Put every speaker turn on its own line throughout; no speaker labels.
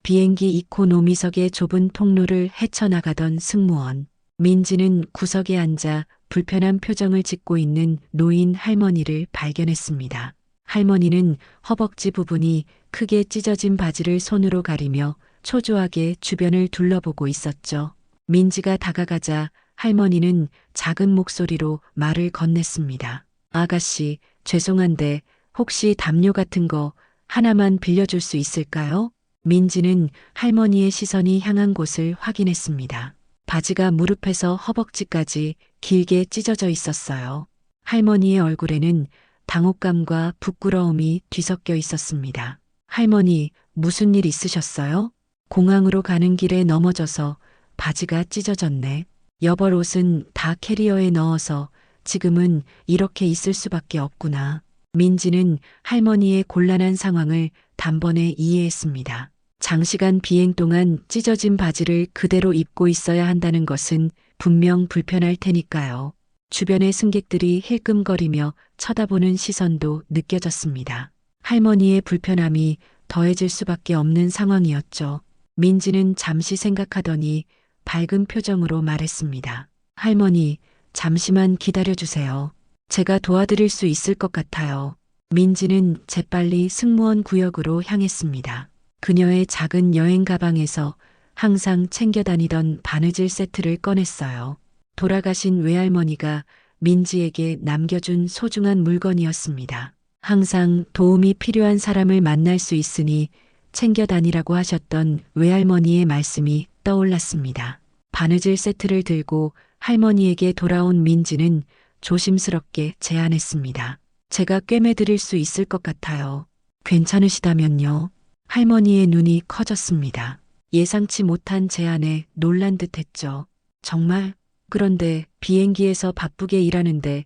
비행기 이코노미석의 좁은 통로를 헤쳐나가던 승무원. 민지는 구석에 앉아 불편한 표정을 짓고 있는 노인 할머니를 발견했습니다. 할머니는 허벅지 부분이 크게 찢어진 바지를 손으로 가리며 초조하게 주변을 둘러보고 있었죠. 민지가 다가가자 할머니는 작은 목소리로 말을 건넸습니다. 아가씨, 죄송한데 혹시 담요 같은 거 하나만 빌려줄 수 있을까요? 민지는 할머니의 시선이 향한 곳을 확인했습니다. 바지가 무릎에서 허벅지까지 길게 찢어져 있었어요. 할머니의 얼굴에는 당혹감과 부끄러움이 뒤섞여 있었습니다. 할머니, 무슨 일 있으셨어요? 공항으로 가는 길에 넘어져서 바지가 찢어졌네. 여벌 옷은 다 캐리어에 넣어서 지금은 이렇게 있을 수밖에 없구나. 민지는 할머니의 곤란한 상황을 단번에 이해했습니다. 장시간 비행 동안 찢어진 바지를 그대로 입고 있어야 한다는 것은 분명 불편할 테니까요. 주변의 승객들이 힐끔거리며 쳐다보는 시선도 느껴졌습니다. 할머니의 불편함이 더해질 수밖에 없는 상황이었죠. 민지는 잠시 생각하더니 밝은 표정으로 말했습니다. 할머니, 잠시만 기다려주세요. 제가 도와드릴 수 있을 것 같아요. 민지는 재빨리 승무원 구역으로 향했습니다. 그녀의 작은 여행 가방에서 항상 챙겨 다니던 바느질 세트를 꺼냈어요. 돌아가신 외할머니가 민지에게 남겨준 소중한 물건이었습니다. 항상 도움이 필요한 사람을 만날 수 있으니 챙겨 다니라고 하셨던 외할머니의 말씀이 떠올랐습니다. 바느질 세트를 들고 할머니에게 돌아온 민지는 조심스럽게 제안했습니다. 제가 꿰매드릴 수 있을 것 같아요. 괜찮으시다면요. 할머니의 눈이 커졌습니다. 예상치 못한 제안에 놀란 듯 했죠. 정말? 그런데 비행기에서 바쁘게 일하는데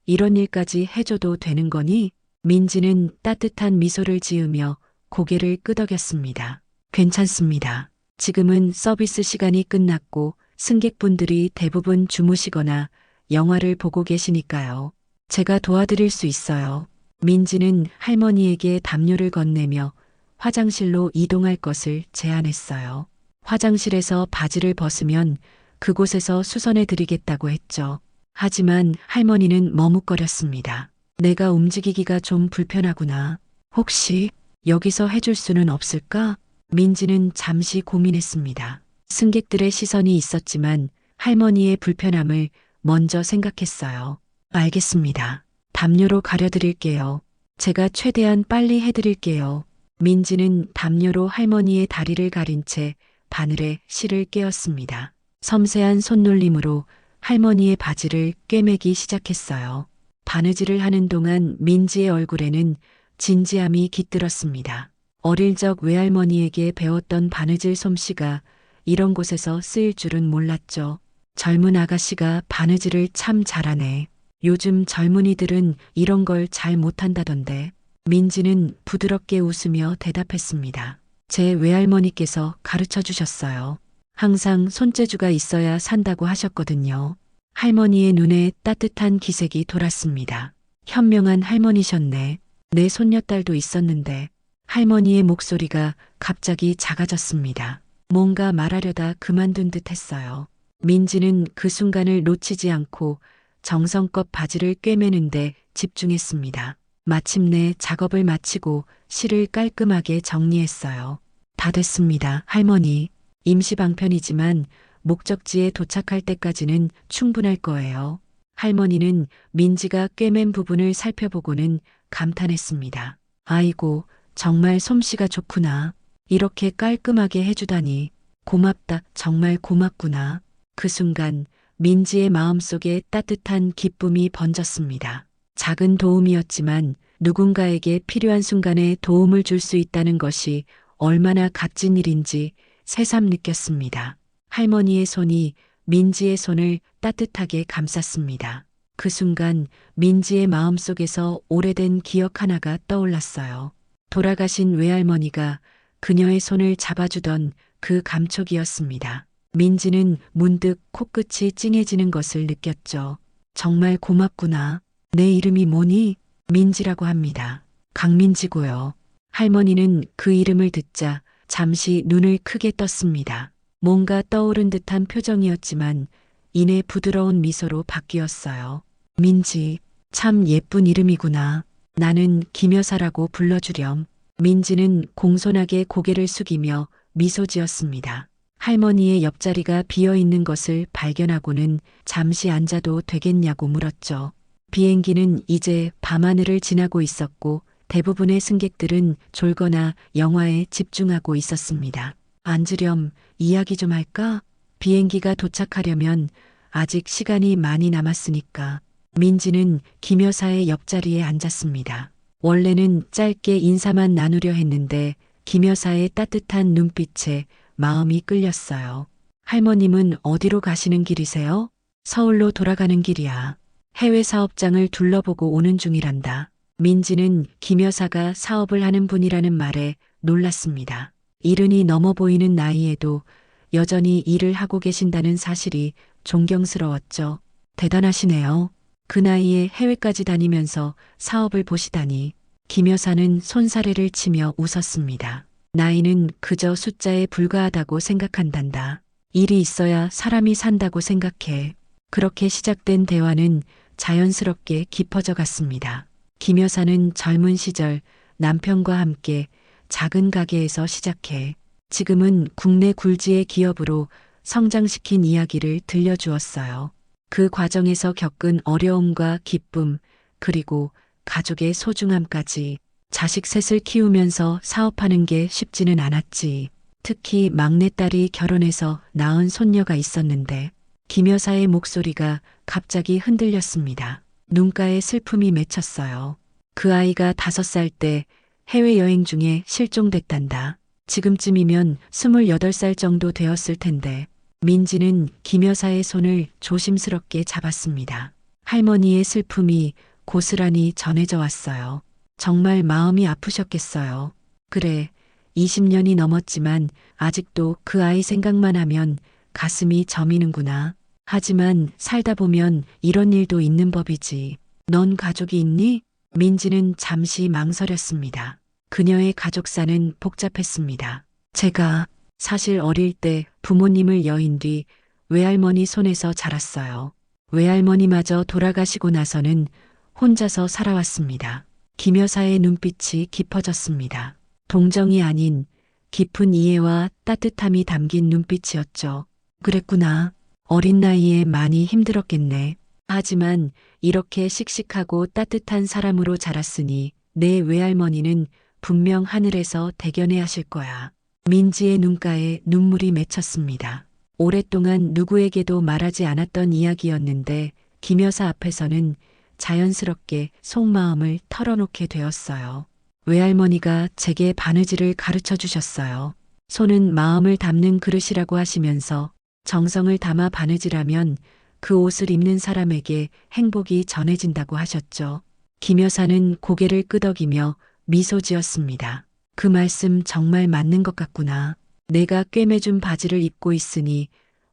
이런 일까지 해줘도 되는 거니? 민지는 따뜻한 미소를 지으며 고개를 끄덕였습니다. 괜찮습니다. 지금은 서비스 시간이 끝났고 승객분들이 대부분 주무시거나 영화를 보고 계시니까요. 제가 도와드릴 수 있어요. 민지는 할머니에게 담요를 건네며 화장실로 이동할 것을 제안했어요. 화장실에서 바지를 벗으면 그곳에서 수선해 드리겠다고 했죠. 하지만 할머니는 머뭇거렸습니다. 내가 움직이기가 좀 불편하구나. 혹시 여기서 해줄 수는 없을까? 민지는 잠시 고민했습니다. 승객들의 시선이 있었지만 할머니의 불편함을 먼저 생각했어요. 알겠습니다. 담요로 가려드릴게요. 제가 최대한 빨리 해드릴게요. 민지는 담요로 할머니의 다리를 가린 채 바늘에 실을 꿰었습니다. 섬세한 손놀림으로 할머니의 바지를 꿰매기 시작했어요. 바느질을 하는 동안 민지의 얼굴에는 진지함이 깃들었습니다. 어릴 적 외할머니에게 배웠던 바느질 솜씨가 이런 곳에서 쓰일 줄은 몰랐죠. 젊은 아가씨가 바느질을 참 잘하네. 요즘 젊은이들은 이런 걸 잘 못한다던데. 민지는 부드럽게 웃으며 대답했습니다. 제 외할머니께서 가르쳐 주셨어요. 항상 손재주가 있어야 산다고 하셨거든요. 할머니의 눈에 따뜻한 기색이 돌았습니다. 현명한 할머니셨네. 내 손녀딸도 있었는데. 할머니의 목소리가 갑자기 작아졌습니다. 뭔가 말하려다 그만둔 듯 했어요. 민지는 그 순간을 놓치지 않고 정성껏 바지를 꿰매는데 집중했습니다. 마침내 작업을 마치고 실을 깔끔하게 정리했어요. 다 됐습니다, 할머니. 임시 방편이지만 목적지에 도착할 때까지는 충분할 거예요. 할머니는 민지가 꿰맨 부분을 살펴보고는 감탄했습니다. 아이고, 정말 솜씨가 좋구나. 이렇게 깔끔하게 해주다니. 고맙다, 정말 고맙구나. 그 순간 민지의 마음속에 따뜻한 기쁨이 번졌습니다. 작은 도움이었지만 누군가에게 필요한 순간에 도움을 줄 수 있다는 것이 얼마나 값진 일인지 새삼 느꼈습니다. 할머니의 손이 민지의 손을 따뜻하게 감쌌습니다. 그 순간 민지의 마음속에서 오래된 기억 하나가 떠올랐어요. 돌아가신 외할머니가 그녀의 손을 잡아주던 그 감촉이었습니다. 민지는 문득 코끝이 찡해지는 것을 느꼈죠. 정말 고맙구나. 내 이름이 뭐니? 민지라고 합니다. 강민지고요. 할머니는 그 이름을 듣자 잠시 눈을 크게 떴습니다. 뭔가 떠오른 듯한 표정이었지만 이내 부드러운 미소로 바뀌었어요. 민지, 참 예쁜 이름이구나. 나는 김여사라고 불러주렴. 민지는 공손하게 고개를 숙이며 미소 지었습니다. 할머니의 옆자리가 비어 있는 것을 발견하고는 잠시 앉아도 되겠냐고 물었죠. 비행기는 이제 밤하늘을 지나고 있었고 대부분의 승객들은 졸거나 영화에 집중하고 있었습니다. 앉으렴, 이야기 좀 할까? 비행기가 도착하려면 아직 시간이 많이 남았으니까. 민지는 김 여사의 옆자리에 앉았습니다. 원래는 짧게 인사만 나누려 했는데 김 여사의 따뜻한 눈빛에 마음이 끌렸어요. 할머님은 어디로 가시는 길이세요? 서울로 돌아가는 길이야. 해외 사업장을 둘러보고 오는 중이란다. 민지는 김 여사가 사업을 하는 분이라는 말에 놀랐습니다. 70이 넘어 보이는 나이에도 여전히 일을 하고 계신다는 사실이 존경스러웠죠. 대단하시네요. 그 나이에 해외까지 다니면서 사업을 보시다니. 김 여사는 손사래를 치며 웃었습니다. 나이는 그저 숫자에 불과하다고 생각한단다. 일이 있어야 사람이 산다고 생각해. 그렇게 시작된 대화는 자연스럽게 깊어져 갔습니다. 김 여사는 젊은 시절 남편과 함께 작은 가게에서 시작해 지금은 국내 굴지의 기업으로 성장시킨 이야기를 들려주었어요. 그 과정에서 겪은 어려움과 기쁨, 그리고 가족의 소중함까지. 자식 셋을 키우면서 사업하는 게 쉽지는 않았지. 특히 막내딸이 결혼해서 낳은 손녀가 있었는데 김 여사의 목소리가 갑자기 흔들렸습니다. 눈가에 슬픔이 맺혔어요. 그 아이가 5살 때 해외여행 중에 실종됐단다. 지금쯤이면 28살 정도 되었을 텐데. 민지는 김 여사의 손을 조심스럽게 잡았습니다. 할머니의 슬픔이 고스란히 전해져 왔어요. 정말 마음이 아프셨겠어요. 그래, 20년이 넘었지만 아직도 그 아이 생각만 하면 가슴이 저미는구나. 하지만 살다 보면 이런 일도 있는 법이지. 넌 가족이 있니? 민지는 잠시 망설였습니다. 그녀의 가족사는 복잡했습니다. 제가 사실 어릴 때 부모님을 여인 뒤 외할머니 손에서 자랐어요. 외할머니마저 돌아가시고 나서는 혼자서 살아왔습니다. 김 여사의 눈빛이 깊어졌습니다. 동정이 아닌 깊은 이해와 따뜻함이 담긴 눈빛이었죠. 그랬구나. 어린 나이에 많이 힘들었겠네. 하지만 이렇게 씩씩하고 따뜻한 사람으로 자랐으니 내 외할머니는 분명 하늘에서 대견해 하실 거야. 민지의 눈가에 눈물이 맺혔습니다. 오랫동안 누구에게도 말하지 않았던 이야기였는데 김 여사 앞에서는 자연스럽게 속마음을 털어놓게 되었어요. 외할머니가 제게 바느질을 가르쳐 주셨어요. 손은 마음을 담는 그릇이라고 하시면서 정성을 담아 바느질하면 그 옷을 입는 사람에게 행복이 전해진다고 하셨죠. 김 여사는 고개를 끄덕이며 미소 지었습니다. 그 말씀 정말 맞는 것 같구나. 내가 꿰매준 바지를 입고 있으니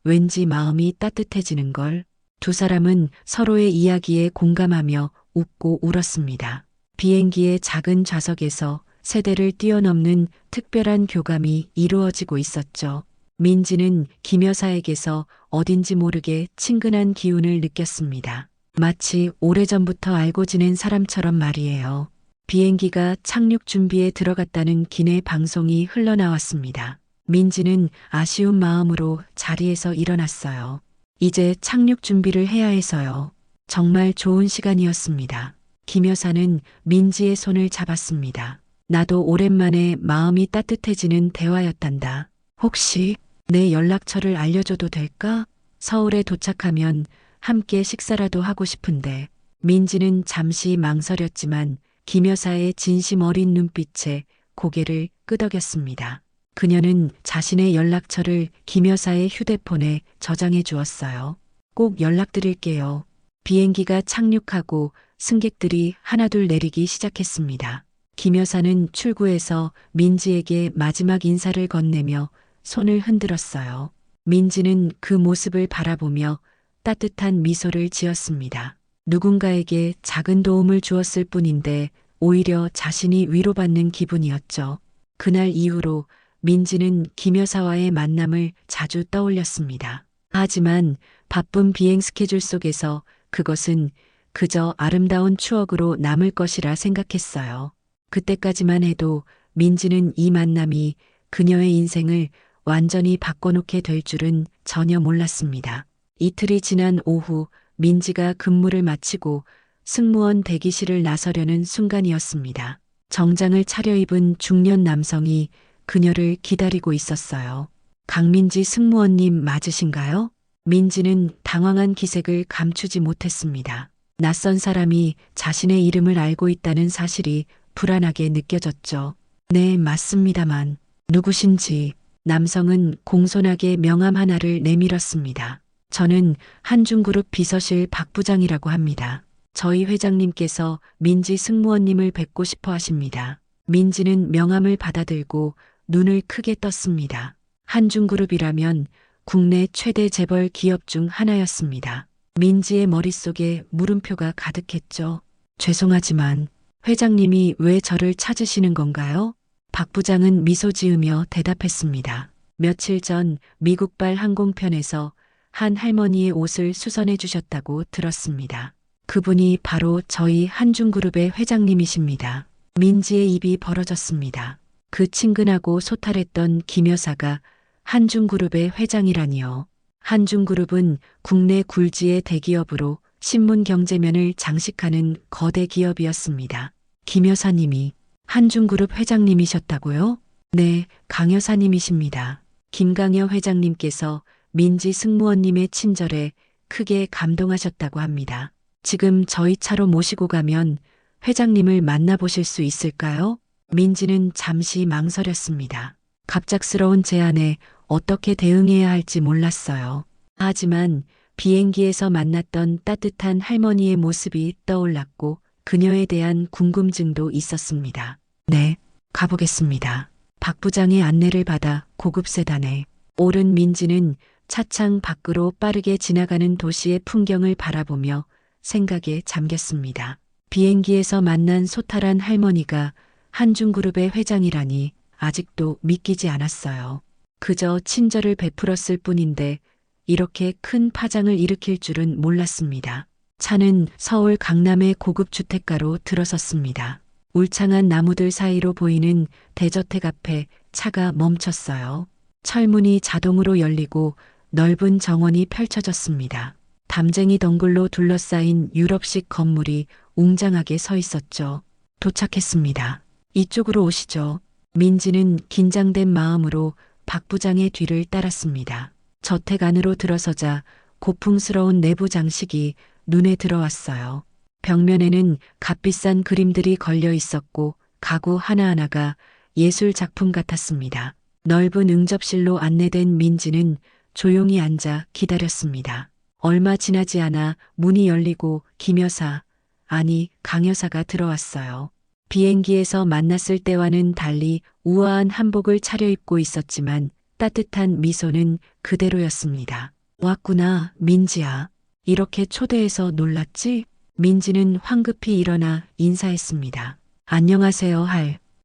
왠지 마음이 따뜻해지는 걸. 두 사람은 서로의 이야기에 공감하며 웃고 울었습니다. 비행기의 작은 좌석에서 세대를 뛰어넘는 특별한 교감이 이루어지고 있었죠. 민지는 김 여사에게서 어딘지 모르게 친근한 기운을 느꼈습니다. 마치 오래전부터 알고 지낸 사람처럼 말이에요. 비행기가 착륙 준비에 들어갔다는 기내 방송이 흘러나왔습니다. 민지는 아쉬운 마음으로 자리에서 일어났어요. 이제 착륙 준비를 해야 해서요. 정말 좋은 시간이었습니다. 김 여사는 민지의 손을 잡았습니다. 나도 오랜만에 마음이 따뜻해지는 대화였단다. 혹시 내 연락처를 알려줘도 될까? 서울에 도착하면 함께 식사라도 하고 싶은데. 민지는 잠시 망설였지만 김 여사의 진심 어린 눈빛에 고개를 끄덕였습니다. 그녀는 자신의 연락처를 김 여사의 휴대폰에 저장해 주었어요. 꼭 연락드릴게요. 비행기가 착륙하고 승객들이 하나둘 내리기 시작했습니다. 김 여사는 출구에서 민지에게 마지막 인사를 건네며 손을 흔들었어요. 민지는 그 모습을 바라보며 따뜻한 미소를 지었습니다. 누군가에게 작은 도움을 주었을 뿐인데 오히려 자신이 위로받는 기분이었죠. 그날 이후로 민지는 김 여사와의 만남을 자주 떠올렸습니다. 하지만 바쁜 비행 스케줄 속에서 그것은 그저 아름다운 추억으로 남을 것이라 생각했어요. 그때까지만 해도 민지는 이 만남이 그녀의 인생을 완전히 바꿔놓게 될 줄은 전혀 몰랐습니다. 이틀이 지난 오후 민지가 근무를 마치고 승무원 대기실을 나서려는 순간이었습니다. 정장을 차려입은 중년 남성이 그녀를 기다리고 있었어요. 강민지 승무원님 맞으신가요? 민지는 당황한 기색을 감추지 못했습니다. 낯선 사람이 자신의 이름을 알고 있다는 사실이 불안하게 느껴졌죠. 네, 맞습니다만 누구신지. 남성은 공손하게 명함 하나를 내밀었습니다. 저는 한중그룹 비서실 박 부장이라고 합니다. 저희 회장님께서 민지 승무원님을 뵙고 싶어 하십니다. 민지는 명함을 받아들고 눈을 크게 떴습니다. 한중그룹이라면 국내 최대 재벌 기업 중 하나였습니다. 민지의 머릿속에 물음표가 가득했죠. 죄송하지만 회장님이 왜 저를 찾으시는 건가요? 박 부장은 미소 지으며 대답했습니다. 며칠 전 미국발 항공편에서 한 할머니의 옷을 수선해 주셨다고 들었습니다. 그분이 바로 저희 한중그룹의 회장님이십니다. 민지의 입이 벌어졌습니다. 그 친근하고 소탈했던 김 여사가 한중그룹의 회장이라니요. 한중그룹은 국내 굴지의 대기업으로 신문 경제면을 장식하는 거대 기업이었습니다. 김 여사님이 한중그룹 회장님이셨다고요? 네, 강 여사님이십니다. 김강여 회장님께서 민지 승무원님의 친절에 크게 감동하셨다고 합니다. 지금 저희 차로 모시고 가면 회장님을 만나보실 수 있을까요? 민지는 잠시 망설였습니다. 갑작스러운 제안에 어떻게 대응해야 할지 몰랐어요. 하지만 비행기에서 만났던 따뜻한 할머니의 모습이 떠올랐고 그녀에 대한 궁금증도 있었습니다. 네, 가보겠습니다. 박 부장의 안내를 받아 고급 세단에 오른 민지는 차창 밖으로 빠르게 지나가는 도시의 풍경을 바라보며 생각에 잠겼습니다. 비행기에서 만난 소탈한 할머니가 한중그룹의 회장이라니 아직도 믿기지 않았어요. 그저 친절을 베풀었을 뿐인데 이렇게 큰 파장을 일으킬 줄은 몰랐습니다. 차는 서울 강남의 고급 주택가로 들어섰습니다. 울창한 나무들 사이로 보이는 대저택 앞에 차가 멈췄어요. 철문이 자동으로 열리고 넓은 정원이 펼쳐졌습니다. 담쟁이 덩굴로 둘러싸인 유럽식 건물이 웅장하게 서 있었죠. 도착했습니다. 이쪽으로 오시죠. 민지는 긴장된 마음으로 박 부장의 뒤를 따랐습니다. 저택 안으로 들어서자 고풍스러운 내부 장식이 눈에 들어왔어요. 벽면에는 값비싼 그림들이 걸려 있었고 가구 하나하나가 예술 작품 같았습니다. 넓은 응접실로 안내된 민지는 조용히 앉아 기다렸습니다. 얼마 지나지 않아 문이 열리고 김 여사, 아니 강 여사가 들어왔어요. 비행기에서 만났을 때와는 달리 우아한 한복을 차려입고 있었지만 따뜻한 미소는 그대로였습니다. 왔구나, 민지야. 이렇게 초대해서 놀랐지? 민지는 황급히 일어나 인사했습니다. 안녕하세요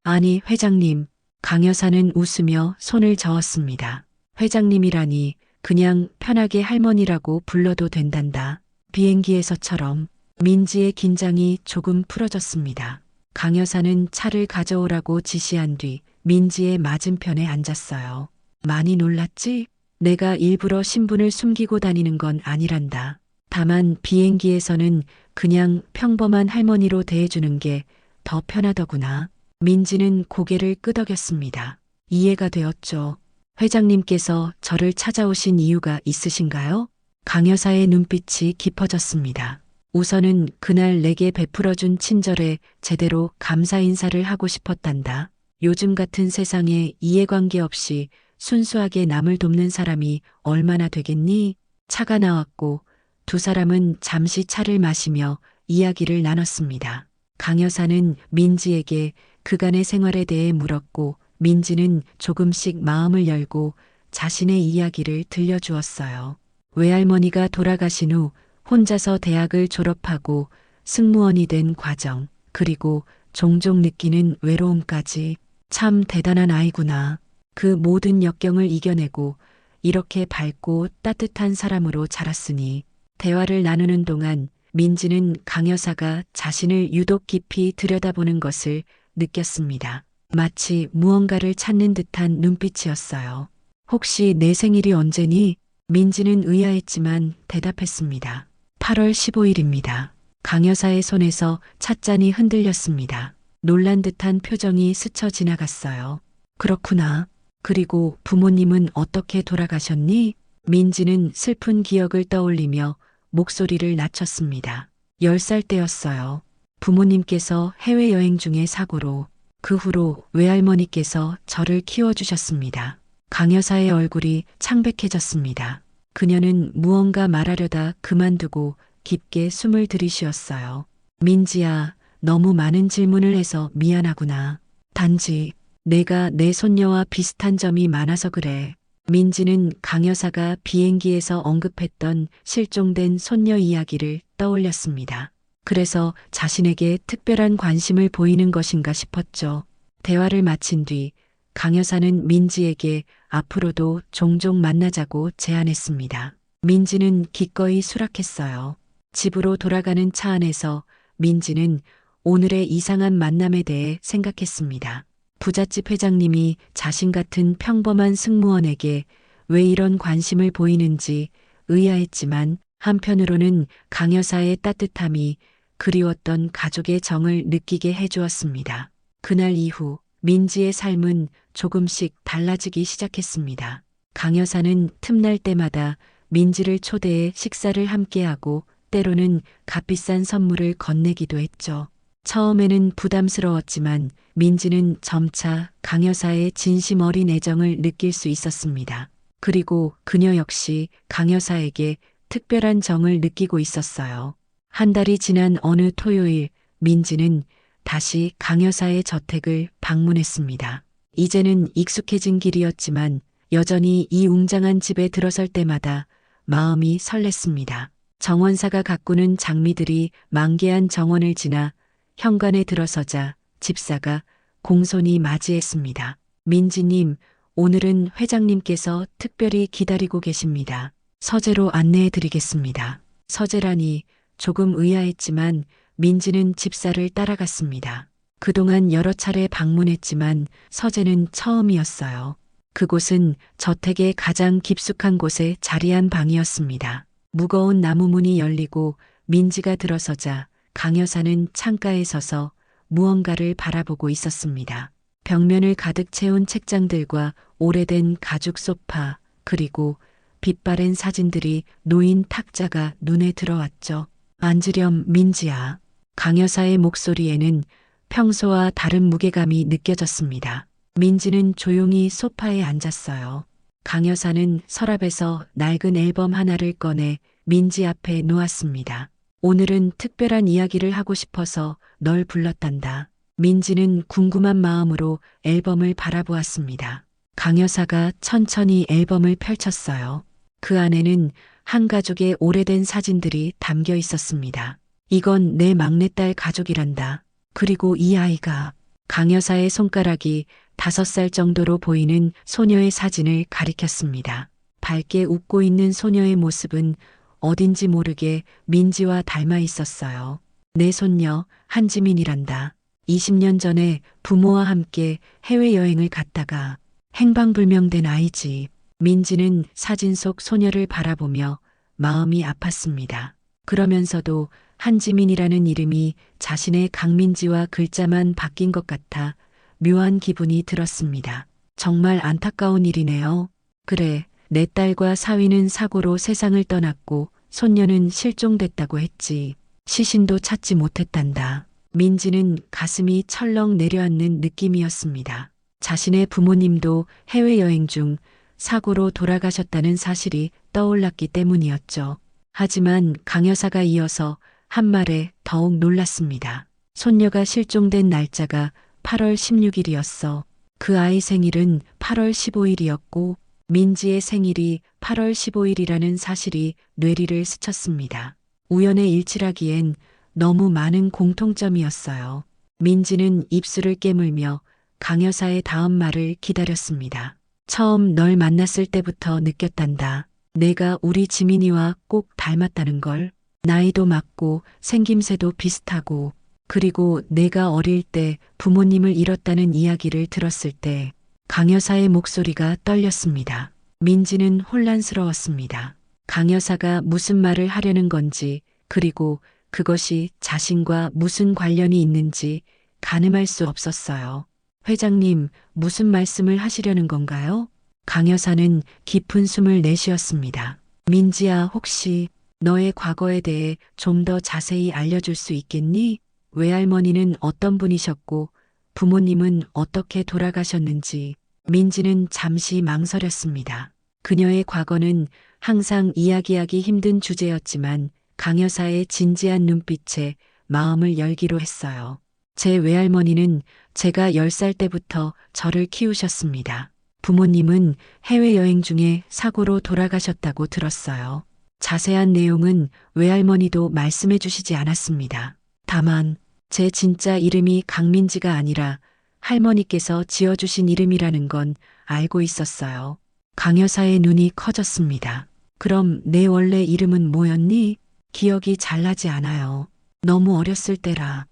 아니 회장님. 강 여사는 웃으며 손을 저었습니다. 회장님이라니 그냥 편하게 할머니라고 불러도 된단다. 비행기에서처럼. 민지의 긴장이 조금 풀어졌습니다. 강 여사는 차를 가져오라고 지시한 뒤 민지의 맞은편에 앉았어요. 많이 놀랐지? 내가 일부러 신분을 숨기고 다니는 건 아니란다. 다만 비행기에서는 그냥 평범한 할머니로 대해주는 게 더 편하더구나. 민지는 고개를 끄덕였습니다. 이해가 되었죠. 회장님께서 저를 찾아오신 이유가 있으신가요? 강 여사의 눈빛이 깊어졌습니다. 우선은 그날 내게 베풀어준 친절에 제대로 감사 인사를 하고 싶었단다. 요즘 같은 세상에 이해관계 없이 순수하게 남을 돕는 사람이 얼마나 되겠니? 차가 나왔고 두 사람은 잠시 차를 마시며 이야기를 나눴습니다. 강 여사는 민지에게 그간의 생활에 대해 물었고 민지는 조금씩 마음을 열고 자신의 이야기를 들려주었어요. 외할머니가 돌아가신 후 혼자서 대학을 졸업하고 승무원이 된 과정, 그리고 종종 느끼는 외로움까지. 참 대단한 아이구나. 그 모든 역경을 이겨내고 이렇게 밝고 따뜻한 사람으로 자랐으니 대화를 나누는 동안 민지는 강 여사가 자신을 유독 깊이 들여다보는 것을 느꼈습니다. 마치 무언가를 찾는 듯한 눈빛이었어요. 혹시 내 생일이 언제니? 민지는 의아했지만 대답했습니다. 8월 15일입니다. 강 여사의 손에서 찻잔이 흔들렸습니다. 놀란 듯한 표정이 스쳐 지나갔어요. 그렇구나. 그리고 부모님은 어떻게 돌아가셨니? 민지는 슬픈 기억을 떠올리며 목소리를 낮췄습니다. 10살 때였어요. 부모님께서 해외여행 중에 사고로, 그 후로 외할머니께서 저를 키워주셨습니다. 강 여사의 얼굴이 창백해졌습니다. 그녀는 무언가 말하려다 그만두고 깊게 숨을 들이쉬었어요. 민지야, 너무 많은 질문을 해서 미안하구나. 단지 내가 내 손녀와 비슷한 점이 많아서 그래. 민지는 강 여사가 비행기에서 언급했던 실종된 손녀 이야기를 떠올렸습니다. 그래서 자신에게 특별한 관심을 보이는 것인가 싶었죠. 대화를 마친 뒤 강 여사는 민지에게 앞으로도 종종 만나자고 제안했습니다. 민지는 기꺼이 수락했어요. 집으로 돌아가는 차 안에서 민지는 오늘의 이상한 만남에 대해 생각했습니다. 부잣집 회장님이 자신 같은 평범한 승무원에게 왜 이런 관심을 보이는지 의아했지만 한편으로는 강 여사의 따뜻함이 그리웠던 가족의 정을 느끼게 해주었습니다. 그날 이후 민지의 삶은 조금씩 달라지기 시작했습니다. 강 여사는 틈날 때마다 민지를 초대해 식사를 함께하고 때로는 값비싼 선물을 건네기도 했죠. 처음에는 부담스러웠지만 민지는 점차 강 여사의 진심 어린 애정을 느낄 수 있었습니다. 그리고 그녀 역시 강 여사에게 특별한 정을 느끼고 있었어요. 한 달이 지난 어느 토요일 민지는 다시 강 여사의 저택을 방문했습니다. 이제는 익숙해진 길이었지만 여전히 이 웅장한 집에 들어설 때마다 마음이 설렜습니다. 정원사가 가꾸는 장미들이 만개한 정원을 지나 현관에 들어서자 집사가 공손히 맞이했습니다. 민지님, 오늘은 회장님께서 특별히 기다리고 계십니다. 서재로 안내해 드리겠습니다. 서재라니 조금 의아했지만 민지는 집사를 따라갔습니다. 그동안 여러 차례 방문했지만 서재는 처음이었어요. 그곳은 저택의 가장 깊숙한 곳에 자리한 방이었습니다. 무거운 나무 문이 열리고 민지가 들어서자 강 여사는 창가에 서서 무언가를 바라보고 있었습니다. 벽면을 가득 채운 책장들과 오래된 가죽 소파, 그리고 빛바랜 사진들이 놓인 탁자가 눈에 들어왔죠. 앉으렴, 민지야. 강 여사의 목소리에는 평소와 다른 무게감이 느껴졌습니다. 민지는 조용히 소파에 앉았어요. 강 여사는 서랍에서 낡은 앨범 하나를 꺼내 민지 앞에 놓았습니다. 오늘은 특별한 이야기를 하고 싶어서 널 불렀단다. 민지는 궁금한 마음으로 앨범을 바라보았습니다. 강 여사가 천천히 앨범을 펼쳤어요. 그 안에는 한 가족의 오래된 사진들이 담겨 있었습니다. 이건 내 막내딸 가족이란다. 그리고 이 아이가 강 여사의 손가락이 5살 정도로 보이는 소녀의 사진을 가리켰습니다. 밝게 웃고 있는 소녀의 모습은 어딘지 모르게 민지와 닮아 있었어요. 내 손녀 한지민이란다. 20년 전에 부모와 함께 해외여행을 갔다가 행방불명된 아이지. 민지는 사진 속 소녀를 바라보며 마음이 아팠습니다. 그러면서도 한지민이라는 이름이 자신의 강민지와 글자만 바뀐 것 같아 묘한 기분이 들었습니다. 정말 안타까운 일이네요. 그래, 내 딸과 사위는 사고로 세상을 떠났고 손녀는 실종됐다고 했지. 시신도 찾지 못했단다. 민지는 가슴이 철렁 내려앉는 느낌이었습니다. 자신의 부모님도 해외여행 중 사고로 돌아가셨다는 사실이 떠올랐기 때문이었죠. 하지만 강 여사가 이어서 한 말에 더욱 놀랐습니다. 손녀가 실종된 날짜가 8월 16일이었어. 그 아이 생일은 8월 15일이었고 민지의 생일이 8월 15일이라는 사실이 뇌리를 스쳤습니다. 우연의 일치라기엔 너무 많은 공통점이었어요. 민지는 입술을 깨물며 강 여사의 다음 말을 기다렸습니다. 처음 널 만났을 때부터 느꼈단다. 내가 우리 지민이와 꼭 닮았다는 걸. 나이도 맞고 생김새도 비슷하고, 그리고 내가 어릴 때 부모님을 잃었다는 이야기를 들었을 때 강 여사의 목소리가 떨렸습니다. 민지는 혼란스러웠습니다. 강 여사가 무슨 말을 하려는 건지, 그리고 그것이 자신과 무슨 관련이 있는지 가늠할 수 없었어요. 회장님, 무슨 말씀을 하시려는 건가요? 강 여사는 깊은 숨을 내쉬었습니다. 민지야, 혹시 너의 과거에 대해 좀 더 자세히 알려줄 수 있겠니? 외할머니는 어떤 분이셨고 부모님은 어떻게 돌아가셨는지. 민지는 잠시 망설였습니다. 그녀의 과거는 항상 이야기하기 힘든 주제였지만 강 여사의 진지한 눈빛에 마음을 열기로 했어요. 제 외할머니는 제가 10살 때부터 저를 키우셨습니다. 부모님은 해외여행 중에 사고로 돌아가셨다고 들었어요. 자세한 내용은 외할머니도 말씀해 주시지 않았습니다. 다만 제 진짜 이름이 강민지가 아니라 할머니께서 지어주신 이름이라는 건 알고 있었어요. 강 여사의 눈이 커졌습니다. 그럼 내 원래 이름은 뭐였니? 기억이 잘 나지 않아요. 너무 어렸을 때라.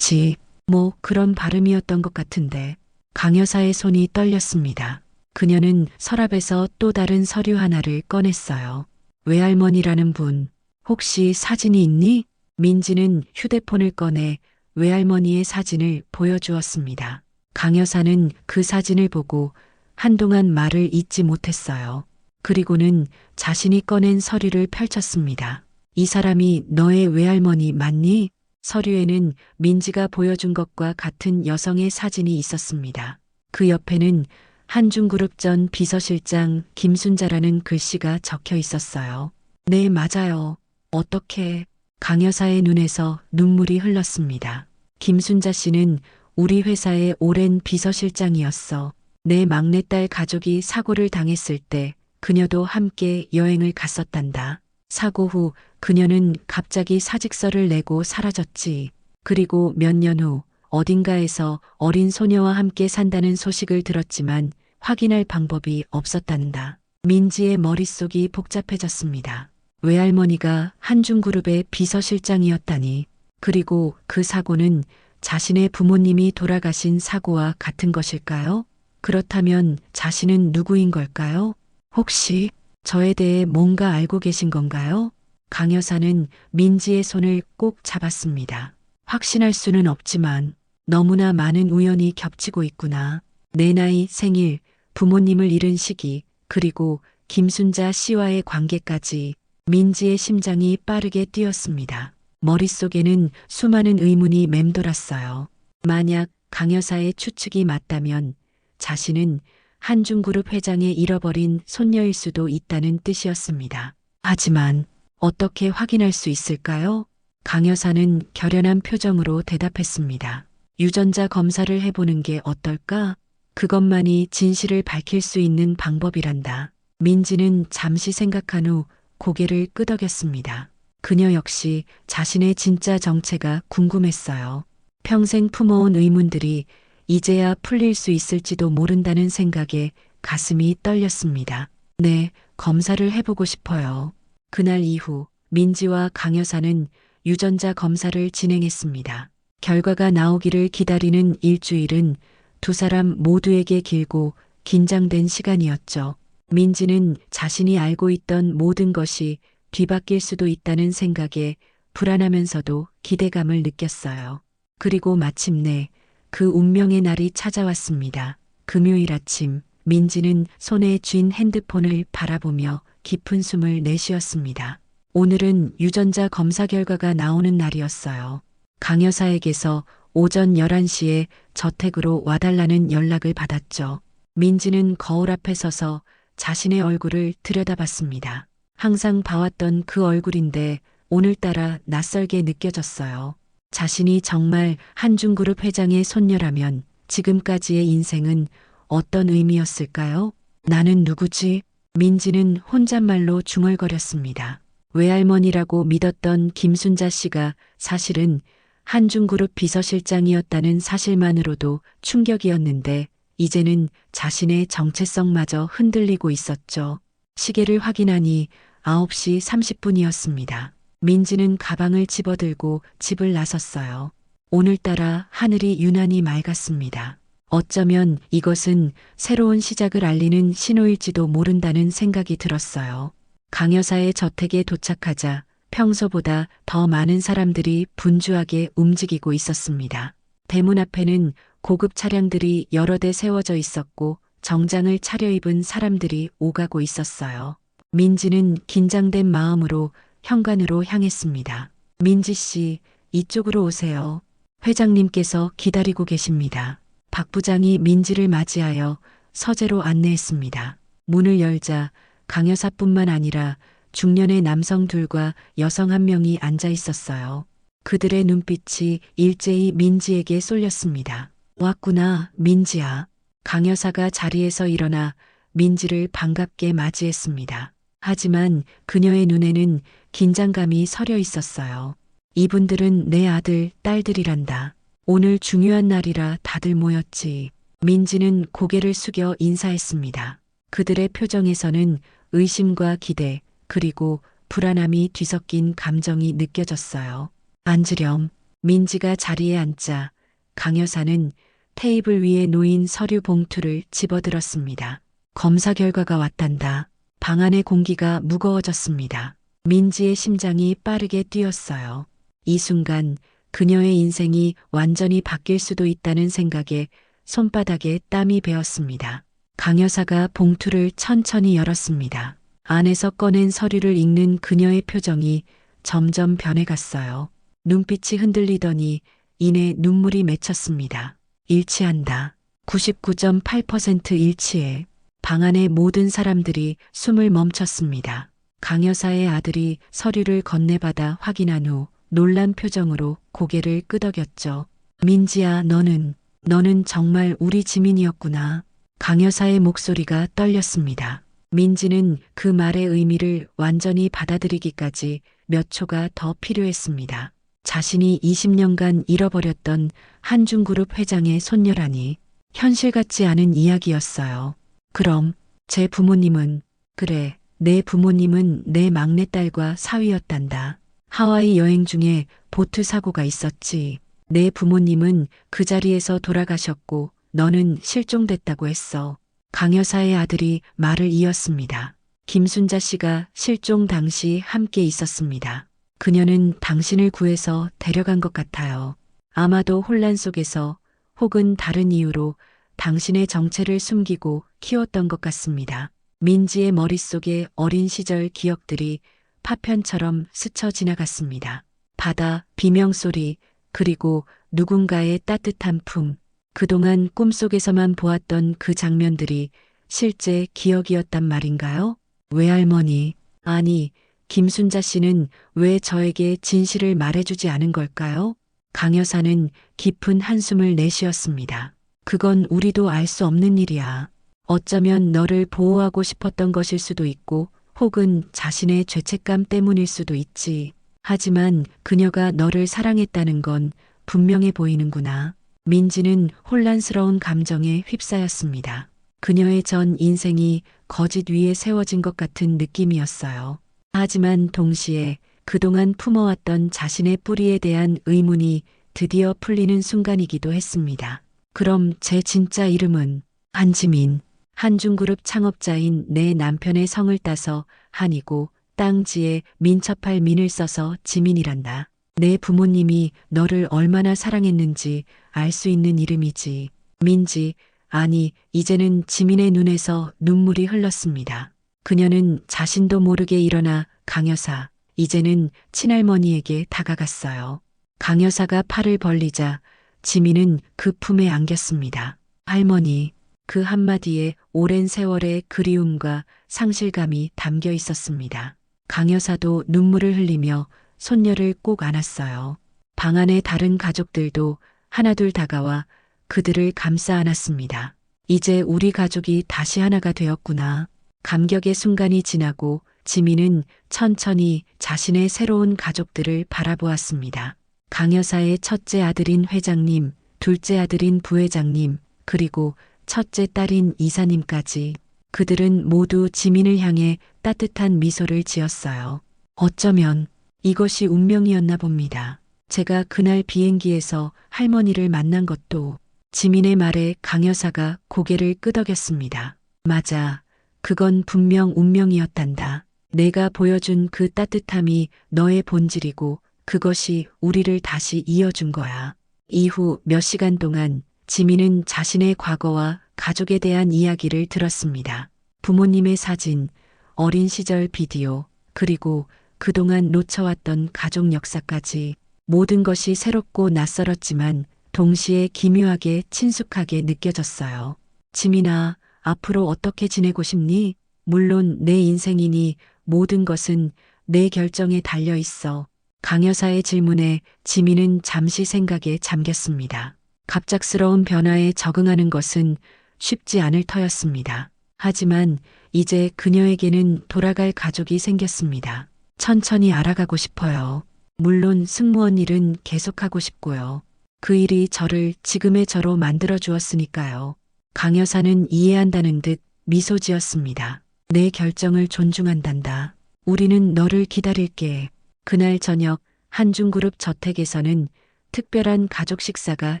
뭐 그런 발음이었던 것 같은데. 강 여사의 손이 떨렸습니다. 그녀는 서랍에서 또 다른 서류 하나를 꺼냈어요. 외할머니라는 분, 혹시 사진이 있니? 민지는 휴대폰을 꺼내 외할머니의 사진을 보여주었습니다. 강 여사는 그 사진을 보고 한동안 말을 잇지 못했어요. 그리고는 자신이 꺼낸 서류를 펼쳤습니다. 이 사람이 너의 외할머니 맞니? 서류에는 민지가 보여준 것과 같은 여성의 사진이 있었습니다. 그 옆에는 한중그룹 전 비서실장 김순자라는 글씨가 적혀 있었어요. 네, 맞아요. 어떻게? 강 여사의 눈에서 눈물이 흘렀습니다. 김순자 씨는 우리 회사의 오랜 비서실장이었어. 내 막내딸 가족이 사고를 당했을 때 그녀도 함께 여행을 갔었단다. 사고 후 그녀는 갑자기 사직서를 내고 사라졌지. 그리고 몇 년 후 어딘가에서 어린 소녀와 함께 산다는 소식을 들었지만 확인할 방법이 없었단다. 민지의 머릿속이 복잡해졌습니다. 외할머니가 한중그룹의 비서실장이었다니. 그리고 그 사고는 자신의 부모님이 돌아가신 사고와 같은 것일까요? 그렇다면 자신은 누구인 걸까요? 혹시 저에 대해 뭔가 알고 계신 건가요? 강 여사는 민지의 손을 꼭 잡았습니다. 확신할 수는 없지만 너무나 많은 우연이 겹치고 있구나. 내 나이, 생일, 부모님을 잃은 시기, 그리고 김순자 씨와의 관계까지. 민지의 심장이 빠르게 뛰었습니다. 머릿속에는 수많은 의문이 맴돌았어요. 만약 강 여사의 추측이 맞다면 자신은 한중그룹 회장의 잃어버린 손녀일 수도 있다는 뜻이었습니다. 하지만 어떻게 확인할 수 있을까요? 강 여사는 결연한 표정으로 대답했습니다. 유전자 검사를 해보는 게 어떨까? 그것만이 진실을 밝힐 수 있는 방법이란다. 민지는 잠시 생각한 후 고개를 끄덕였습니다. 그녀 역시 자신의 진짜 정체가 궁금했어요. 평생 품어온 의문들이 이제야 풀릴 수 있을지도 모른다는 생각에 가슴이 떨렸습니다. 네, 검사를 해보고 싶어요. 그날 이후 민지와 강 여사는 유전자 검사를 진행했습니다. 결과가 나오기를 기다리는 일주일은 두 사람 모두에게 길고 긴장된 시간이었죠. 민지는 자신이 알고 있던 모든 것이 뒤바뀔 수도 있다는 생각에 불안하면서도 기대감을 느꼈어요. 그리고 마침내 그 운명의 날이 찾아왔습니다. 금요일 아침, 민지는 손에 쥔 핸드폰을 바라보며 깊은 숨을 내쉬었습니다. 오늘은 유전자 검사 결과가 나오는 날이었어요. 강 여사에게서 오전 11시에 저택으로 와달라는 연락을 받았죠. 민지는 거울 앞에 서서 자신의 얼굴을 들여다봤습니다. 항상 봐왔던 그 얼굴인데 오늘따라 낯설게 느껴졌어요. 자신이 정말 한중그룹 회장의 손녀라면 지금까지의 인생은 어떤 의미였을까요? 나는 누구지? 민지는 혼잣말로 중얼거렸습니다. 외할머니라고 믿었던 김순자 씨가 사실은 한중그룹 비서실장이었다는 사실만으로도 충격이었는데 이제는 자신의 정체성마저 흔들리고 있었죠. 시계를 확인하니 9시 30분이었습니다. 민지는 가방을 집어들고 집을 나섰어요. 오늘따라 하늘이 유난히 맑았습니다. 어쩌면 이것은 새로운 시작을 알리는 신호일지도 모른다는 생각이 들었어요. 강 여사의 저택에 도착하자 평소보다 더 많은 사람들이 분주하게 움직이고 있었습니다. 대문 앞에는 고급 차량들이 여러 대 세워져 있었고 정장을 차려입은 사람들이 오가고 있었어요. 민지는 긴장된 마음으로 현관으로 향했습니다. 민지 씨, 이쪽으로 오세요. 회장님께서 기다리고 계십니다. 박 부장이 민지를 맞이하여 서재로 안내했습니다. 문을 열자 강 여사뿐만 아니라 중년의 남성 둘과 여성 한 명이 앉아 있었어요. 그들의 눈빛이 일제히 민지에게 쏠렸습니다. 왔구나, 민지야. 강 여사가 자리에서 일어나 민지를 반갑게 맞이했습니다. 하지만 그녀의 눈에는 긴장감이 서려 있었어요. 이분들은 내 아들, 딸들이란다. 오늘 중요한 날이라 다들 모였지. 민지는 고개를 숙여 인사했습니다. 그들의 표정에서는 의심과 기대, 그리고 불안함이 뒤섞인 감정이 느껴졌어요. 앉으렴. 민지가 자리에 앉자 강 여사는 테이블 위에 놓인 서류 봉투를 집어들었습니다. 검사 결과가 왔단다. 방 안의 공기가 무거워졌습니다. 민지의 심장이 빠르게 뛰었어요. 이 순간 그녀의 인생이 완전히 바뀔 수도 있다는 생각에 손바닥에 땀이 배었습니다. 강 여사가 봉투를 천천히 열었습니다. 안에서 꺼낸 서류를 읽는 그녀의 표정이 점점 변해갔어요. 눈빛이 흔들리더니 이내 눈물이 맺혔습니다. 일치한다. 99.8% 일치해. 방 안의 모든 사람들이 숨을 멈췄습니다. 강 여사의 아들이 서류를 건네받아 확인한 후 놀란 표정으로 고개를 끄덕였죠. 민지야, 너는 정말 우리 지민이었구나. 강 여사의 목소리가 떨렸습니다. 민지는 그 말의 의미를 완전히 받아들이기까지 몇 초가 더 필요했습니다. 자신이 20년간 잃어버렸던 한중그룹 회장의 손녀라니 현실 같지 않은 이야기였어요. 그럼 제 부모님은, 그래, 내 부모님은 내 막내딸과 사위였단다. 하와이 여행 중에 보트 사고가 있었지. 내 부모님은 그 자리에서 돌아가셨고 너는 실종됐다고 했어. 강 여사의 아들이 말을 이었습니다. 김순자 씨가 실종 당시 함께 있었습니다. 그녀는 당신을 구해서 데려간 것 같아요. 아마도 혼란 속에서 혹은 다른 이유로 당신의 정체를 숨기고 키웠던 것 같습니다. 민지의 머릿속에 어린 시절 기억들이 파편처럼 스쳐 지나갔습니다. 바다, 비명소리, 그리고 누군가의 따뜻한 품. 그동안 꿈속에서만 보았던 그 장면들이 실제 기억이었단 말인가요? 외할머니, 아니, 김순자 씨는 왜 저에게 진실을 말해주지 않은 걸까요? 강 여사는 깊은 한숨을 내쉬었습니다. 그건 우리도 알 수 없는 일이야. 어쩌면 너를 보호하고 싶었던 것일 수도 있고 혹은 자신의 죄책감 때문일 수도 있지. 하지만 그녀가 너를 사랑했다는 건 분명해 보이는구나. 민지는 혼란스러운 감정에 휩싸였습니다. 그녀의 전 인생이 거짓 위에 세워진 것 같은 느낌이었어요. 하지만 동시에 그동안 품어왔던 자신의 뿌리에 대한 의문이 드디어 풀리는 순간이기도 했습니다. 그럼 제 진짜 이름은 한지민. 한중그룹 창업자인 내 남편의 성을 따서 한이고 땅지에 민첩할 민을 써서 지민이란다. 내 부모님이 너를 얼마나 사랑했는지 알 수 있는 이름이지. 민지, 아니, 이제는 지민의 눈에서 눈물이 흘렀습니다. 그녀는 자신도 모르게 일어나 강 여사, 이제는 친할머니에게 다가갔어요. 강 여사가 팔을 벌리자 지민은 그 품에 안겼습니다. 할머니, 그 한마디에 오랜 세월의 그리움과 상실감이 담겨 있었습니다. 강 여사도 눈물을 흘리며 손녀를 꼭 안았어요. 방 안의 다른 가족들도 하나둘 다가와 그들을 감싸 안았습니다. 이제 우리 가족이 다시 하나가 되었구나. 감격의 순간이 지나고 지민은 천천히 자신의 새로운 가족들을 바라보았습니다. 강 여사의 첫째 아들인 회장님, 둘째 아들인 부회장님, 그리고 첫째 딸인 이사님까지 그들은 모두 지민을 향해 따뜻한 미소를 지었어요. 어쩌면 이것이 운명이었나 봅니다. 제가 그날 비행기에서 할머니를 만난 것도 지민의 말에 강 여사가 고개를 끄덕였습니다. 맞아. 그건 분명 운명이었단다. 내가 보여준 그 따뜻함이 너의 본질이고 그것이 우리를 다시 이어준 거야. 이후 몇 시간 동안 지민은 자신의 과거와 가족에 대한 이야기를 들었습니다. 부모님의 사진, 어린 시절 비디오, 그리고 그동안 놓쳐왔던 가족 역사까지 모든 것이 새롭고 낯설었지만 동시에 기묘하게 친숙하게 느껴졌어요. 지민아, 앞으로 어떻게 지내고 싶니? 물론 내 인생이니 모든 것은 내 결정에 달려 있어. 강 여사의 질문에 지민은 잠시 생각에 잠겼습니다. 갑작스러운 변화에 적응하는 것은 쉽지 않을 터였습니다. 하지만 이제 그녀에게는 돌아갈 가족이 생겼습니다. 천천히 알아가고 싶어요. 물론 승무원 일은 계속하고 싶고요. 그 일이 저를 지금의 저로 만들어 주었으니까요. 강 여사는 이해한다는 듯 미소 지었습니다. 내 결정을 존중한단다. 우리는 너를 기다릴게. 그날 저녁 한중그룹 저택에서는 특별한 가족 식사가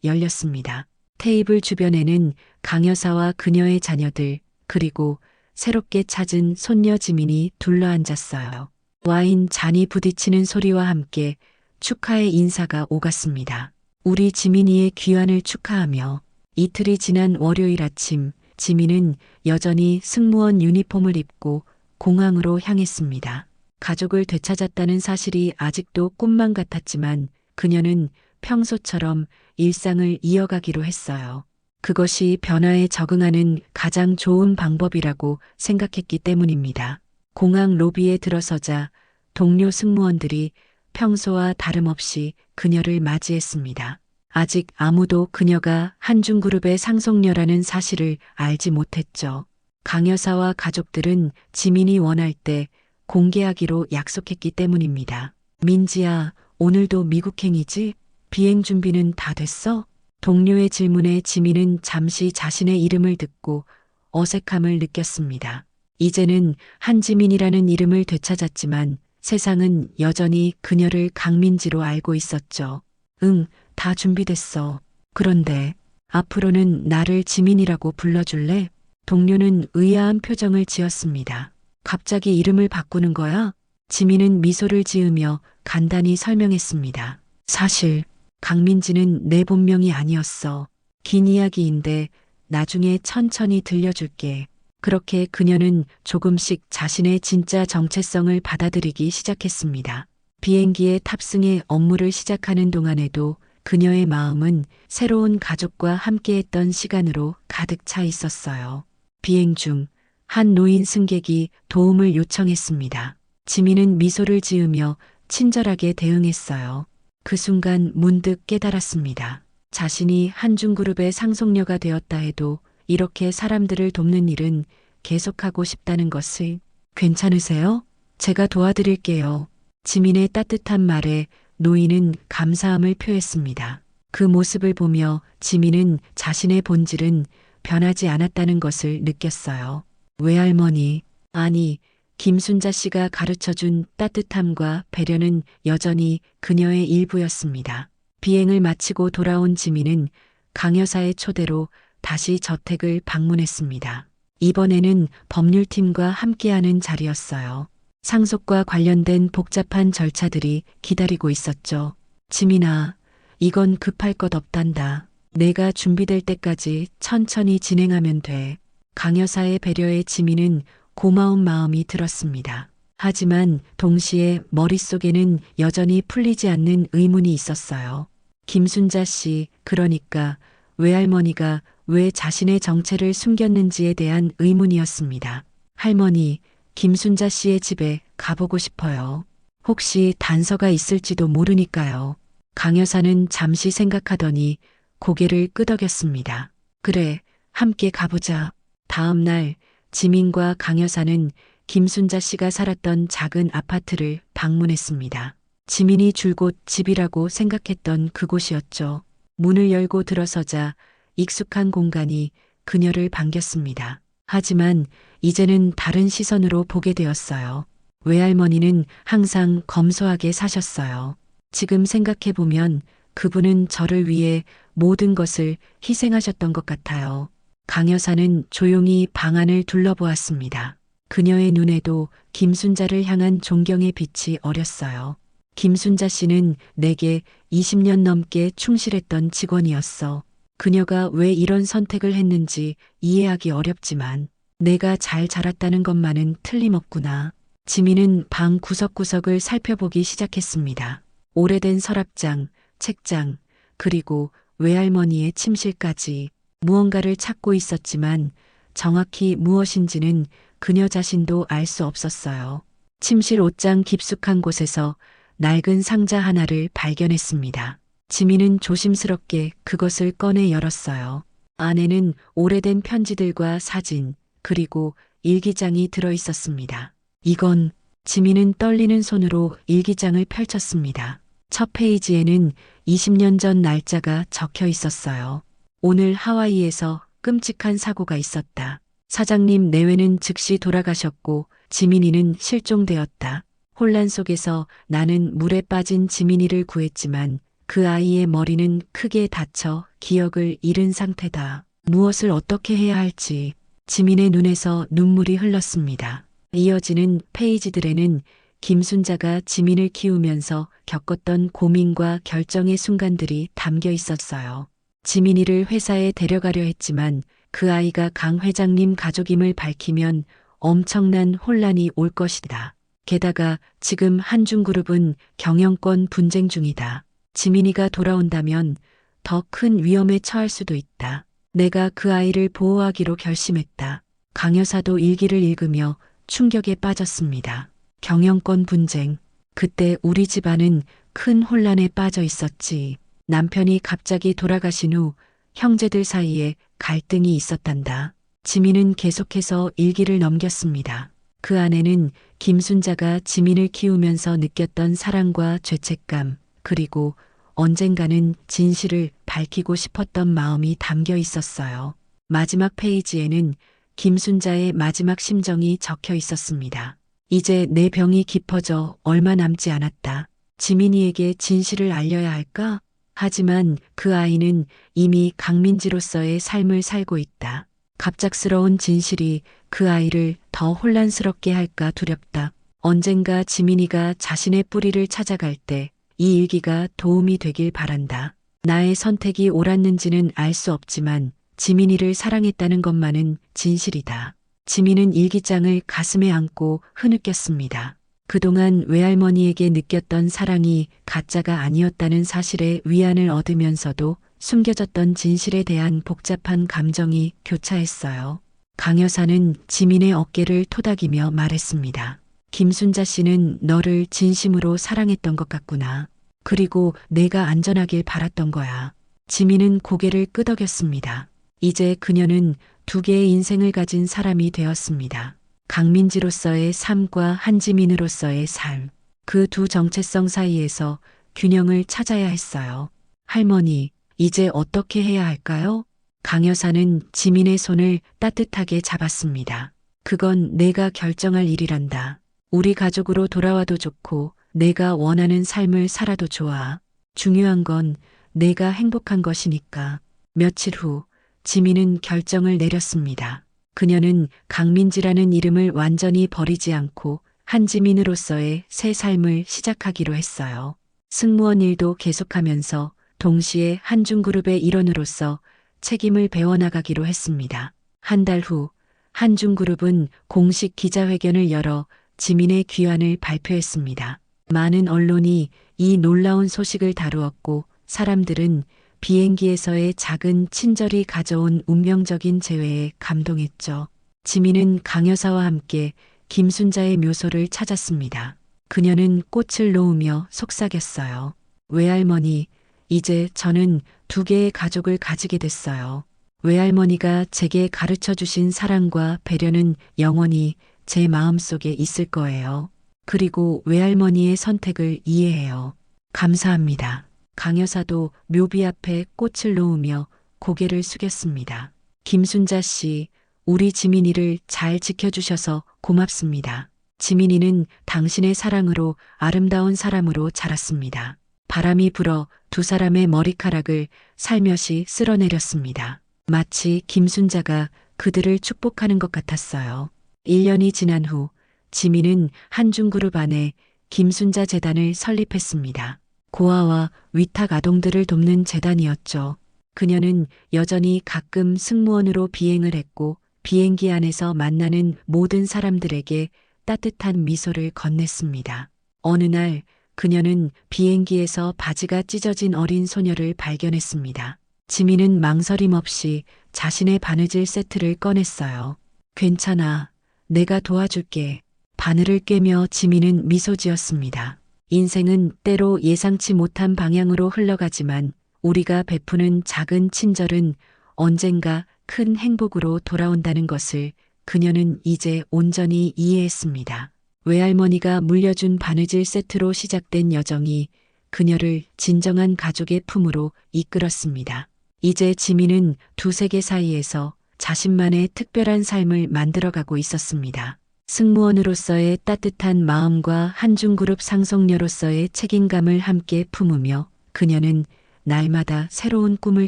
열렸습니다. 테이블 주변에는 강 여사와 그녀의 자녀들, 그리고 새롭게 찾은 손녀 지민이 둘러앉았어요. 와인 잔이 부딪히는 소리와 함께 축하의 인사가 오갔습니다. 우리 지민이의 귀환을 축하하며 이틀이 지난 월요일 아침 지민은 여전히 승무원 유니폼을 입고 공항으로 향했습니다. 가족을 되찾았다는 사실이 아직도 꿈만 같았지만 그녀는 평소처럼 일상을 이어가기로 했어요. 그것이 변화에 적응하는 가장 좋은 방법이라고 생각했기 때문입니다. 공항 로비에 들어서자 동료 승무원들이 평소와 다름없이 그녀를 맞이했습니다. 아직 아무도 그녀가 한중그룹의 상속녀라는 사실을 알지 못했죠. 강 여사와 가족들은 지민이 원할 때 공개하기로 약속했기 때문입니다. 민지야, 오늘도 미국행이지? 비행 준비는 다 됐어? 동료의 질문에 지민은 잠시 자신의 이름을 듣고 어색함을 느꼈습니다. 이제는 한지민이라는 이름을 되찾았지만 세상은 여전히 그녀를 강민지로 알고 있었죠. 응, 다 준비됐어. 그런데 앞으로는 나를 지민이라고 불러줄래? 동료는 의아한 표정을 지었습니다. 갑자기 이름을 바꾸는 거야? 지민은 미소를 지으며 간단히 설명했습니다. 사실 강민지는 내 본명이 아니었어. 긴 이야기인데 나중에 천천히 들려줄게. 그렇게 그녀는 조금씩 자신의 진짜 정체성을 받아들이기 시작했습니다. 비행기에 탑승해 업무를 시작하는 동안에도 그녀의 마음은 새로운 가족과 함께했던 시간으로 가득 차 있었어요. 비행 중 한 노인 승객이 도움을 요청했습니다. 지민은 미소를 지으며 친절하게 대응했어요. 그 순간 문득 깨달았습니다. 자신이 한중그룹의 상속녀가 되었다 해도 이렇게 사람들을 돕는 일은 계속하고 싶다는 것을. 괜찮으세요? 제가 도와드릴게요. 지민의 따뜻한 말에 노인은 감사함을 표했습니다. 그 모습을 보며 지민은 자신의 본질은 변하지 않았다는 것을 느꼈어요. 외할머니, 아니, 김순자 씨가 가르쳐준 따뜻함과 배려는 여전히 그녀의 일부였습니다. 비행을 마치고 돌아온 지민은 강 여사의 초대로 다시 저택을 방문했습니다. 이번에는 법률팀과 함께하는 자리였어요. 상속과 관련된 복잡한 절차들이 기다리고 있었죠. 지민아, 이건 급할 것 없단다. 내가 준비될 때까지 천천히 진행하면 돼. 강 여사의 배려에 지민은 고마운 마음이 들었습니다. 하지만 동시에 머릿속에는 여전히 풀리지 않는 의문이 있었어요. 김순자 씨, 그러니까 외할머니가 왜 자신의 정체를 숨겼는지에 대한 의문이었습니다. 할머니, 김순자 씨의 집에 가보고 싶어요. 혹시 단서가 있을지도 모르니까요. 강 여사는 잠시 생각하더니 고개를 끄덕였습니다. 그래, 함께 가보자. 다음 날 지민과 강 여사는 김순자 씨가 살았던 작은 아파트를 방문했습니다. 지민이 줄곧 집이라고 생각했던 그곳이었죠. 문을 열고 들어서자 익숙한 공간이 그녀를 반겼습니다. 하지만 이제는 다른 시선으로 보게 되었어요. 외할머니는 항상 검소하게 사셨어요. 지금 생각해보면 그분은 저를 위해 모든 것을 희생하셨던 것 같아요. 강 여사는 조용히 방 안을 둘러보았습니다. 그녀의 눈에도 김순자를 향한 존경의 빛이 어렸어요. 김순자 씨는 내게 20년 넘게 충실했던 직원이었어. 그녀가 왜 이런 선택을 했는지 이해하기 어렵지만 내가 잘 자랐다는 것만은 틀림없구나. 지민은 방 구석구석을 살펴보기 시작했습니다. 오래된 서랍장, 책장, 그리고 외할머니의 침실까지 무언가를 찾고 있었지만 정확히 무엇인지는 그녀 자신도 알 수 없었어요. 침실 옷장 깊숙한 곳에서 낡은 상자 하나를 발견했습니다. 지민은 조심스럽게 그것을 꺼내 열었어요. 안에는 오래된 편지들과 사진, 그리고 일기장이 들어 있었습니다. 이건 지민은 떨리는 손으로 일기장을 펼쳤습니다. 첫 페이지에는 20년 전 날짜가 적혀 있었어요. 오늘 하와이에서 끔찍한 사고가 있었다. 사장님 내외는 즉시 돌아가셨고 지민이는 실종되었다. 혼란 속에서 나는 물에 빠진 지민이를 구했지만 그 아이의 머리는 크게 다쳐 기억을 잃은 상태다. 무엇을 어떻게 해야 할지 지민의 눈에서 눈물이 흘렀습니다. 이어지는 페이지들에는 김순자가 지민을 키우면서 겪었던 고민과 결정의 순간들이 담겨 있었어요. 지민이를 회사에 데려가려 했지만 그 아이가 강 회장님 가족임을 밝히면 엄청난 혼란이 올 것이다. 게다가 지금 한중그룹은 경영권 분쟁 중이다. 지민이가 돌아온다면 더 큰 위험에 처할 수도 있다. 내가 그 아이를 보호하기로 결심했다. 강 여사도 일기를 읽으며 충격에 빠졌습니다. 경영권 분쟁. 그때 우리 집안은 큰 혼란에 빠져 있었지. 남편이 갑자기 돌아가신 후 형제들 사이에 갈등이 있었단다. 지민은 계속해서 일기를 넘겼습니다. 그 안에는 김순자가 지민을 키우면서 느꼈던 사랑과 죄책감, 그리고 언젠가는 진실을 밝히고 싶었던 마음이 담겨 있었어요. 마지막 페이지에는 김순자의 마지막 심정이 적혀 있었습니다. 이제 내 병이 깊어져 얼마 남지 않았다. 지민이에게 진실을 알려야 할까? 하지만 그 아이는 이미 강민지로서의 삶을 살고 있다. 갑작스러운 진실이 그 아이를 더 혼란스럽게 할까 두렵다. 언젠가 지민이가 자신의 뿌리를 찾아갈 때 이 일기가 도움이 되길 바란다. 나의 선택이 옳았는지는 알 수 없지만 지민이를 사랑했다는 것만은 진실이다. 지민은 일기장을 가슴에 안고 흐느꼈습니다. 그동안 외할머니에게 느꼈던 사랑이 가짜가 아니었다는 사실에 위안을 얻으면서도 숨겨졌던 진실에 대한 복잡한 감정이 교차했어요. 강 여사는 지민의 어깨를 토닥이며 말했습니다. 김순자 씨는 너를 진심으로 사랑했던 것 같구나. 그리고 내가 안전하길 바랐던 거야. 지민은 고개를 끄덕였습니다. 이제 그녀는 두 개의 인생을 가진 사람이 되었습니다. 강민지로서의 삶과 한지민으로서의 삶. 그 두 정체성 사이에서 균형을 찾아야 했어요. 할머니, 이제 어떻게 해야 할까요? 강 여사는 지민의 손을 따뜻하게 잡았습니다. 그건 내가 결정할 일이란다. 우리 가족으로 돌아와도 좋고 내가 원하는 삶을 살아도 좋아. 중요한 건 내가 행복한 것이니까. 며칠 후 지민은 결정을 내렸습니다. 그녀는 강민지라는 이름을 완전히 버리지 않고 한지민으로서의 새 삶을 시작하기로 했어요. 승무원 일도 계속하면서 동시에 한중그룹의 일원으로서 책임을 배워나가기로 했습니다. 한 달 후 한중그룹은 공식 기자회견을 열어 지민의 귀환을 발표했습니다. 많은 언론이 이 놀라운 소식을 다루었고 사람들은 비행기에서의 작은 친절이 가져온 운명적인 재회에 감동했죠. 지민은 강 여사와 함께 김순자의 묘소를 찾았습니다. 그녀는 꽃을 놓으며 속삭였어요. 외할머니, 이제 저는 두 개의 가족을 가지게 됐어요. 외할머니가 제게 가르쳐 주신 사랑과 배려는 영원히 제 마음속에 있을 거예요. 그리고 외할머니의 선택을 이해해요. 감사합니다. 강 여사도 묘비 앞에 꽃을 놓으며 고개를 숙였습니다. 김순자 씨, 우리 지민이를 잘 지켜주셔서 고맙습니다. 지민이는 당신의 사랑으로 아름다운 사람으로 자랐습니다. 바람이 불어 두 사람의 머리카락을 살며시 쓸어내렸습니다. 마치 김순자가 그들을 축복하는 것 같았어요. 1년이 지난 후 지민은 한중그룹 안에 김순자 재단을 설립했습니다. 고아와 위탁 아동들을 돕는 재단이었죠. 그녀는 여전히 가끔 승무원으로 비행을 했고 비행기 안에서 만나는 모든 사람들에게 따뜻한 미소를 건넸습니다. 어느 날 그녀는 비행기에서 바지가 찢어진 어린 소녀를 발견했습니다. 지민은 망설임 없이 자신의 바느질 세트를 꺼냈어요. 괜찮아. 내가 도와줄게. 바늘을 꿰며 지민은 미소 지었습니다. 인생은 때로 예상치 못한 방향으로 흘러가지만 우리가 베푸는 작은 친절은 언젠가 큰 행복으로 돌아온다는 것을 그녀는 이제 온전히 이해했습니다. 외할머니가 물려준 바느질 세트로 시작된 여정이 그녀를 진정한 가족의 품으로 이끌었습니다. 이제 지민은 두 세계 사이에서 자신만의 특별한 삶을 만들어가고 있었습니다. 승무원으로서의 따뜻한 마음과 한중그룹 상속녀로서의 책임감을 함께 품으며 그녀는 날마다 새로운 꿈을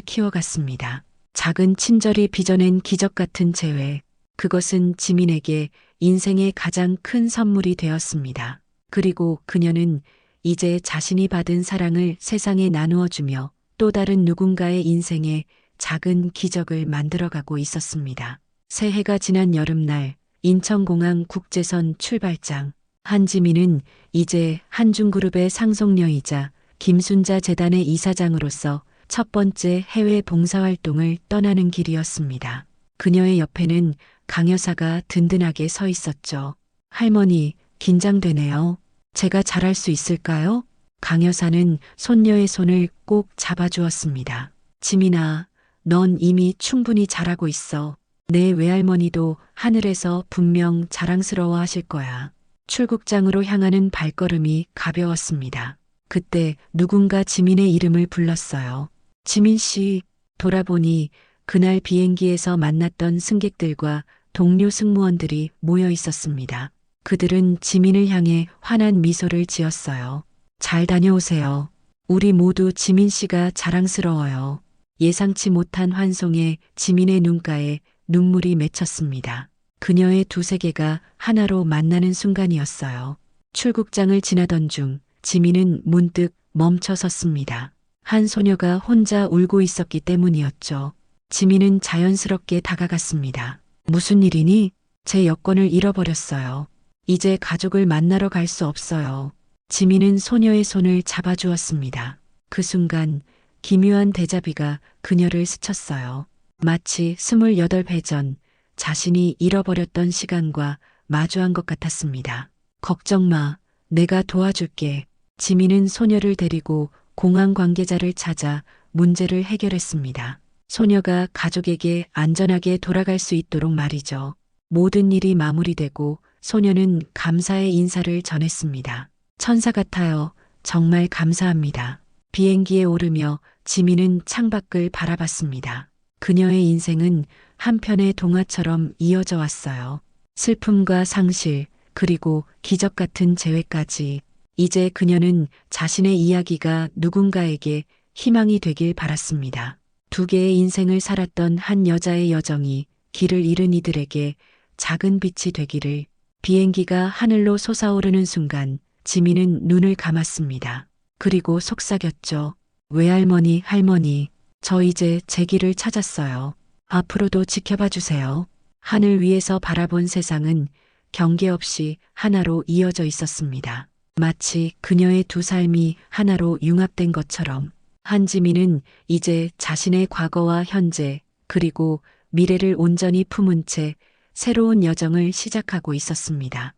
키워갔습니다. 작은 친절이 빚어낸 기적 같은 재회, 그것은 지민에게 인생의 가장 큰 선물이 되었습니다. 그리고 그녀는 이제 자신이 받은 사랑을 세상에 나누어주며 또 다른 누군가의 인생에 작은 기적을 만들어가고 있었습니다. 새해가 지난 여름날 인천공항 국제선 출발장, 한지민은 이제 한중그룹의 상속녀이자 김순자 재단의 이사장으로서 첫 번째 해외 봉사활동을 떠나는 길이었습니다. 그녀의 옆에는 강 여사가 든든하게 서 있었죠. 할머니, 긴장되네요. 제가 잘할 수 있을까요? 강 여사는 손녀의 손을 꼭 잡아주었습니다. 지민아, 넌 이미 충분히 잘하고 있어. 내 외할머니도 하늘에서 분명 자랑스러워 하실 거야. 출국장으로 향하는 발걸음이 가벼웠습니다. 그때 누군가 지민의 이름을 불렀어요. 지민 씨, 돌아보니 그날 비행기에서 만났던 승객들과 동료 승무원들이 모여 있었습니다. 그들은 지민을 향해 환한 미소를 지었어요. 잘 다녀오세요. 우리 모두 지민 씨가 자랑스러워요. 예상치 못한 환송에 지민의 눈가에 눈물이 맺혔습니다. 그녀의 두 세계가 하나로 만나는 순간이었어요. 출국장을 지나던 중 지민은 문득 멈춰 섰습니다. 한 소녀가 혼자 울고 있었기 때문이었죠. 지민은 자연스럽게 다가갔습니다. 무슨 일이니? 제 여권을 잃어버렸어요. 이제 가족을 만나러 갈 수 없어요. 지민은 소녀의 손을 잡아주었습니다. 그 순간 기묘한 데자비가 그녀를 스쳤어요. 마치 28배 전 자신이 잃어버렸던 시간과 마주한 것 같았습니다. 걱정 마, 내가 도와줄게. 지민은 소녀를 데리고 공항 관계자를 찾아 문제를 해결했습니다. 소녀가 가족에게 안전하게 돌아갈 수 있도록 말이죠. 모든 일이 마무리되고 소녀는 감사의 인사를 전했습니다. 천사 같아요. 정말 감사합니다. 비행기에 오르며 지민은 창밖을 바라봤습니다. 그녀의 인생은 한편의 동화처럼 이어져 왔어요. 슬픔과 상실, 그리고 기적 같은 재회까지. 이제 그녀는 자신의 이야기가 누군가에게 희망이 되길 바랐습니다. 두 개의 인생을 살았던 한 여자의 여정이 길을 잃은 이들에게 작은 빛이 되기를. 비행기가 하늘로 솟아오르는 순간 지민은 눈을 감았습니다. 그리고 속삭였죠. 외할머니, 할머니, 저 이제 제 길을 찾았어요. 앞으로도 지켜봐 주세요. 하늘 위에서 바라본 세상은 경계 없이 하나로 이어져 있었습니다. 마치 그녀의 두 삶이 하나로 융합된 것처럼 한지민은 이제 자신의 과거와 현재 그리고 미래를 온전히 품은 채 새로운 여정을 시작하고 있었습니다.